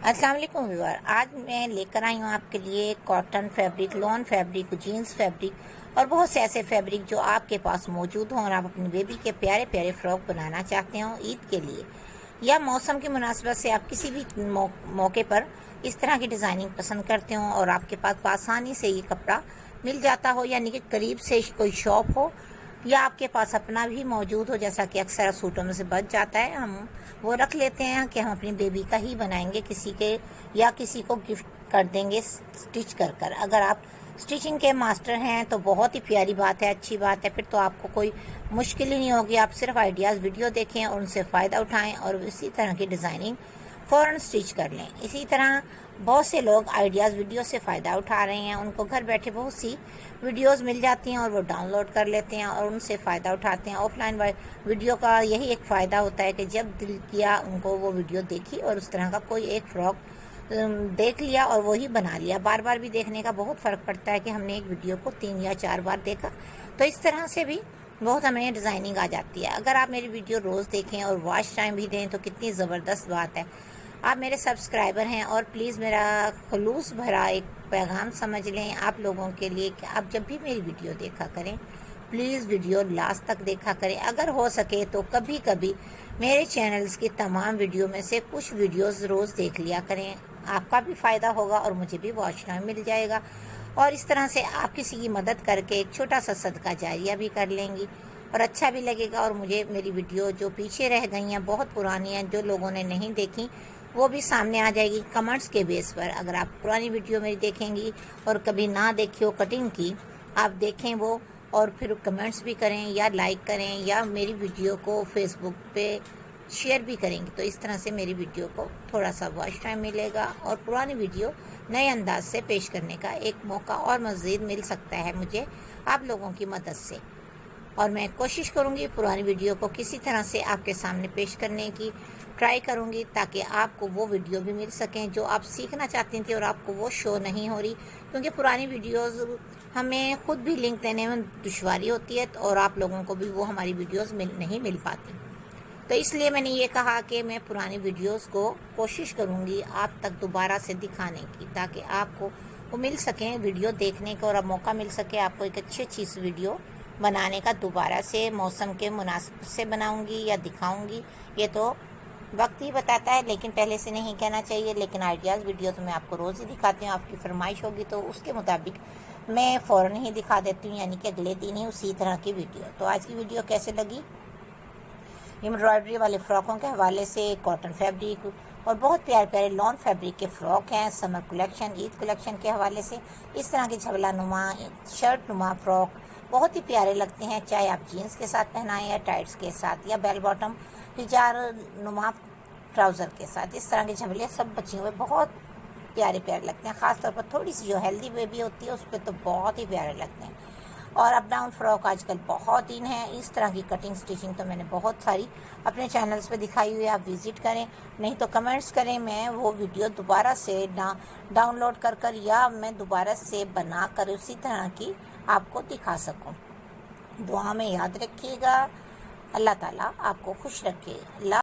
अस्सलाम वालेकुम व्यूअर, आज मैं लेकर आई हूँ आपके लिए cotton fabric, lawn fabric, jeans fabric और बहुत से ऐसे फैब्रिक जो आपके पास मौजूद हों और आप अपनी बेबी के प्यारे प्यारे फ्रॉक बनाना चाहते हो ईद के लिए या मौसम की मुनासिबत से आप किसी भी मौके पर इस तरह की डिज़ाइनिंग पसंद करते हो और आपके पास आसानी से ये कपड़ा मिल जाता हो, यानी कि करीब से कोई शॉप हो या आपके पास अपना भी मौजूद हो, जैसा कि अक्सर सूटों में से बच जाता है, हम वो रख लेते हैं कि हम अपनी बेबी का ही बनाएंगे, किसी के या किसी को गिफ्ट कर देंगे स्टिच कर कर। अगर आप स्टिचिंग के मास्टर हैं तो बहुत ही प्यारी बात है, अच्छी बात है, फिर तो आपको कोई मुश्किल ही नहीं होगी। आप सिर्फ आइडियाज़ वीडियो देखें और उनसे फ़ायदा उठाएं और इसी तरह की डिज़ाइनिंग फ़ौरन स्टिच कर लें। इसी तरह बहुत से लोग आइडियाज़ वीडियो से फ़ायदा उठा रहे हैं, उनको घर बैठे बहुत सी वीडियोस मिल जाती हैं और वो डाउनलोड कर लेते हैं और उनसे फ़ायदा उठाते हैं। ऑफलाइन वीडियो का यही एक फ़ायदा होता है कि जब दिल किया उनको वो वीडियो देखी और उस तरह का कोई एक फ्रॉक देख लिया और वही बना लिया। बार बार भी देखने का बहुत फ़र्क पड़ता है कि हमने एक वीडियो को 3 या 4 बार देखा, तो इस तरह से भी बहुत हमें डिज़ाइनिंग आ जाती है। अगर आप मेरी वीडियो रोज़ देखें और वॉच टाइम भी दें तो कितनी ज़बरदस्त बात है। आप मेरे सब्सक्राइबर हैं और प्लीज़ मेरा खुलूस भरा एक पैगाम समझ लें आप लोगों के लिए कि आप जब भी मेरी वीडियो देखा करें, प्लीज़ वीडियो लास्ट तक देखा करें। अगर हो सके तो कभी कभी मेरे चैनल्स की तमाम वीडियो में से कुछ वीडियोस रोज़ देख लिया करें, आपका भी फ़ायदा होगा और मुझे भी वॉच टाइम मिल जाएगा और इस तरह से आप किसी की मदद करके एक छोटा सा सदका जारिया भी कर लेंगी और अच्छा भी लगेगा। और मुझे मेरी वीडियो जो पीछे रह गई हैं, बहुत पुरानी हैं, जो लोगों ने नहीं देखी, वो भी सामने आ जाएगी कमेंट्स के बेस पर। अगर आप पुरानी वीडियो मेरी देखेंगी और कभी ना देखी हो कटिंग की, आप देखें वो और फिर कमेंट्स भी करें या लाइक करें या मेरी वीडियो को फेसबुक पे शेयर भी करेंगे, तो इस तरह से मेरी वीडियो को थोड़ा सा वॉच टाइम मिलेगा और पुरानी वीडियो नए अंदाज से पेश करने का एक मौका और मज़ीद मिल सकता है मुझे आप लोगों की मदद से। और मैं कोशिश करूंगी पुरानी वीडियो को किसी तरह से आपके सामने पेश करने की ट्राई करूंगी, ताकि आपको वो वीडियो भी मिल सकें जो आप सीखना चाहती थी और आपको वो शो नहीं हो रही, क्योंकि पुरानी वीडियोस हमें खुद भी लिंक देने में दुश्वारी होती है और आप लोगों को भी वो हमारी वीडियोस नहीं मिल पाती। तो इसलिए मैंने ये कहा कि मैं पुरानी वीडियोस को कोशिश करूंगी आप तक दोबारा से दिखाने की, ताकि आपको वो मिल सकें वीडियो देखने का और अब मौका मिल सके आपको एक अच्छी वीडियो बनाने का। दोबारा से मौसम के मुनासिब से बनाऊंगी या दिखाऊंगी, ये तो वक्त ही बताता है, लेकिन पहले से नहीं कहना चाहिए। लेकिन आइडियाज़ वीडियो तो मैं आपको रोज़ ही दिखाती हूँ, आपकी फरमाइश होगी तो उसके मुताबिक मैं फ़ौरन ही दिखा देती हूँ, यानी कि अगले दिन ही उसी तरह की वीडियो। तो आज की वीडियो कैसे लगी? एम्ब्रॉयडरी वाले फ्रॉकों के हवाले से, कॉटन फैब्रिक और बहुत प्यारे प्यारे लॉन फैब्रिक के फ़्रॉक हैं, समर कलेक्शन, ईद कलेक्शन के हवाले से। इस तरह के झबला नुमा, शर्ट नुमा फ्रॉक बहुत ही प्यारे लगते हैं, चाहे आप जीन्स के साथ पहनाएं या टाइट्स के साथ या बेल बॉटम हिजार नुमा ट्राउज़र के साथ। इस तरह के झबले सब बच्चियों में बहुत प्यारे प्यारे लगते हैं, ख़ासतौर पर थोड़ी सी जो हेल्दी बेबी होती है उस पर तो बहुत ही प्यारे लगते हैं। और अप डाउन फ्रॉक आजकल बहुत इन है। इस तरह की कटिंग स्टिचिंग तो मैंने बहुत सारी अपने चैनल्स पे दिखाई हुई है, आप विज़िट करें, नहीं तो कमेंट्स करें, मैं वो वीडियो दोबारा से डाउनलोड कर या मैं दोबारा से बना कर उसी तरह की आपको दिखा सकूं। दुआ में याद रखिएगा, अल्लाह ताला आपको खुश रखे।